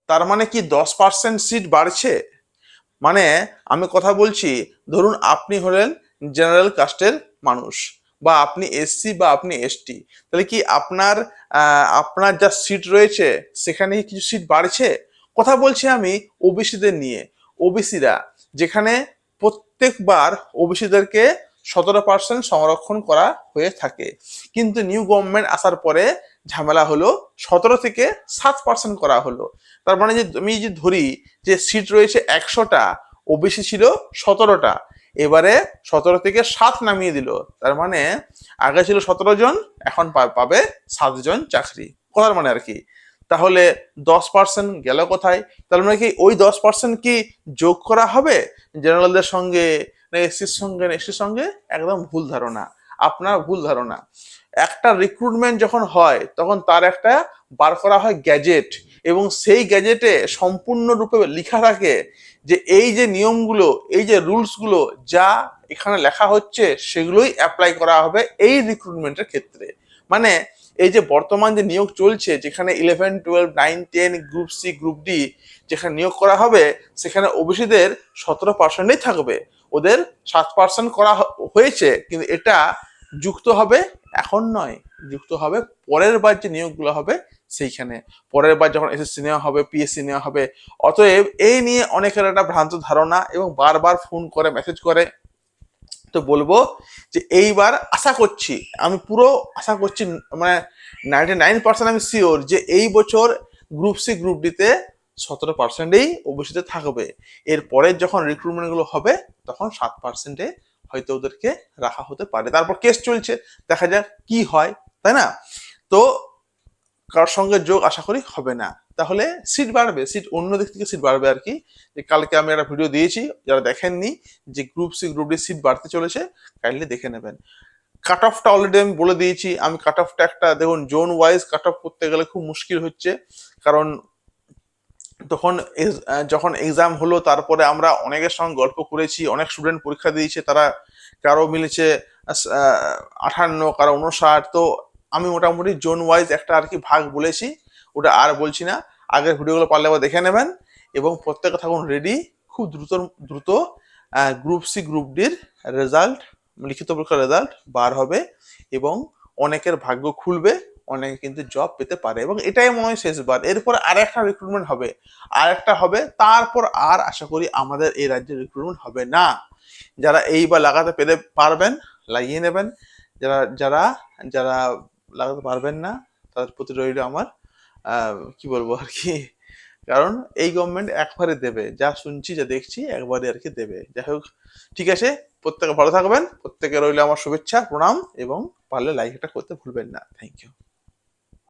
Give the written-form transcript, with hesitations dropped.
তার মানে কি 10% সিট বাড়ছে? মানে আমি কথা বলছি, ধরুন আপনি হলেন জেনারেল কাস্টের মানুষ, বা আপনি এসসি বা আপনি এসটি, তাহলে কি আপনার আপনার যা সিট রয়েছে সেখানে কি কিছু সিট বাড়ছে? কথা বলছি আমি ওবিসিদের নিয়ে। ওবিসিরা যেখানে প্রত্যেকবার ওবিসিদেরকে 17% সংরক্ষণ করা হয়ে থাকে, কিন্তু নিউ গভর্নমেন্ট আসার পরে ঝামেলা হলো, 17 থেকে 7% করা হলো। তার মানে যে আমি যে ধরি যে সিট রয়েছে 100টা, ওবিসি ছিল 17টা, এবারে 17 থেকে 7 নামিয়ে দিল। তার মানে আগে ছিল 17 জন, এখন পাবে 7 জন চাকরি, কথার মানে আর কি। তাহলে 10% গেল কোথায়? তার মানে কি ওই 10% কি যোগ করা হবে জেনারেলদের সঙ্গে, না এসসির সঙ্গে, না এসসির সঙ্গে? একদম ভুল ধারণা, আপনার ভুল ধারণা। একটা রিক্রুটমেন্ট যখন হয় তখন তার একটা বার করা হয় গ্যাজেট, এবং সেই গ্যাজেটে সম্পূর্ণরূপে লেখা থাকে যে এই যে নিয়মগুলো, এই যে রুলসগুলো যা এখানে লেখা হচ্ছে সেগুলোই অ্যাপ্লাই করা হবে এই রিক্রুটমেন্টের ক্ষেত্রে। মানে এই যে বর্তমান যে নিয়োগ চলছে, যেখানে 11, 12, 9, 10, গ্রুপ সি, গ্রুপ ডি যেখানে নিয়োগ করা হবে, সেখানে ওবিসিদের 17%ই থাকবে, ওদের 7% করা হয়েছে, কিন্তু এটা যুক্ত হবে এখন নয়, যুক্ত হবে পরের বার যে নিয়োগগুলো হবে সেইখানে, পরের বার যখন এসএসসি নেওয়া হবে, পিএসসি নেওয়া হবে। অতএব এই নিয়ে অনেকের একটা ভ্রান্ত ধারণা, এবং বারবার ফোন করে, মেসেজ করে। তো বলবো যে এইবার আশা করছি, আমি পুরো আশা করছি, মানে 99% আমি শিওর যে এই বছর গ্রুপ সি, গ্রুপ ডিতে 17%ই ওবিসিতে থাকবে। এরপরে যখন রিক্রুটমেন্ট গুলো হবে তখন 7%-এ হয়তো ওদেরকে রাখা হতে পারে। তারপর কেস চলছে, দেখা যাক কি হয়, তাই না? তো কার সঙ্গে যোগ আশা করি হবে না। তাহলে সিট বাড়বে, সিট অন্য দিক থেকে সিট বাড়বে আর কি। যে কালকে আমি একটা ভিডিও দিয়েছি, যারা দেখেননি, যে group C, group D seat বাড়তে চলেছে, কাইন্ডলি দেখে নেবেন। কাট অফটা অলরেডি আমি বলে দিয়েছি। আমি কাট অফটা একটা দেখুন, জোন ওয়াইজ কাট অফ করতে গেলে খুব মুশকিল হচ্ছে, কারণ তখন যখন এক্সাম হলো তারপরে আমরা অনেকের সঙ্গে গল্প করেছি, অনেক স্টুডেন্ট পরীক্ষা দিয়েছে, তারা কারো মিলেছে 58, কারো 59। তো আমি মোটামুটি জোন ওয়াইজ একটা আর কি ভাগ বলেছি, ওটা আর বলছি না। আগের ভিডিওগুলো পারলে আবার দেখে নেবেন, এবং প্রত্যেকে থাকুন রেডি। খুব দ্রুত দ্রুত গ্রুপ সি, গ্রুপ ডির রেজাল্ট, লিখিত পরীক্ষার রেজাল্ট বার হবে, এবং অনেকের ভাগ্য খুলবে, অনেকে কিন্তু জব পেতে পারে, এবং এটাই মনে হয় শেষবার। এরপর আর একটা রিক্রুটমেন্ট হবে, আর একটা হবে, তারপর আর আশা করি আমাদের এই রাজ্যে রিক্রুটমেন্ট হবে না। যারা এইবার লাগাতে পেরে পারবেন লাগিয়ে নেবেন, যারা যারা যারা লাগাতে পারবেন না তাদের প্রতি রইল আমার কি বলবো আর কি, কারণ এই গভর্নমেন্ট একবারে দেবে, যা শুনছি, যা দেখছি, একবারে আর কি দেবে। যাই হোক, ঠিক আছে, প্রত্যেকে ভালো থাকবেন, প্রত্যেকে রইল আমার শুভেচ্ছা, প্রণাম, এবং পারলে লাইক এটা করতে ভুলবেন না। Thank you.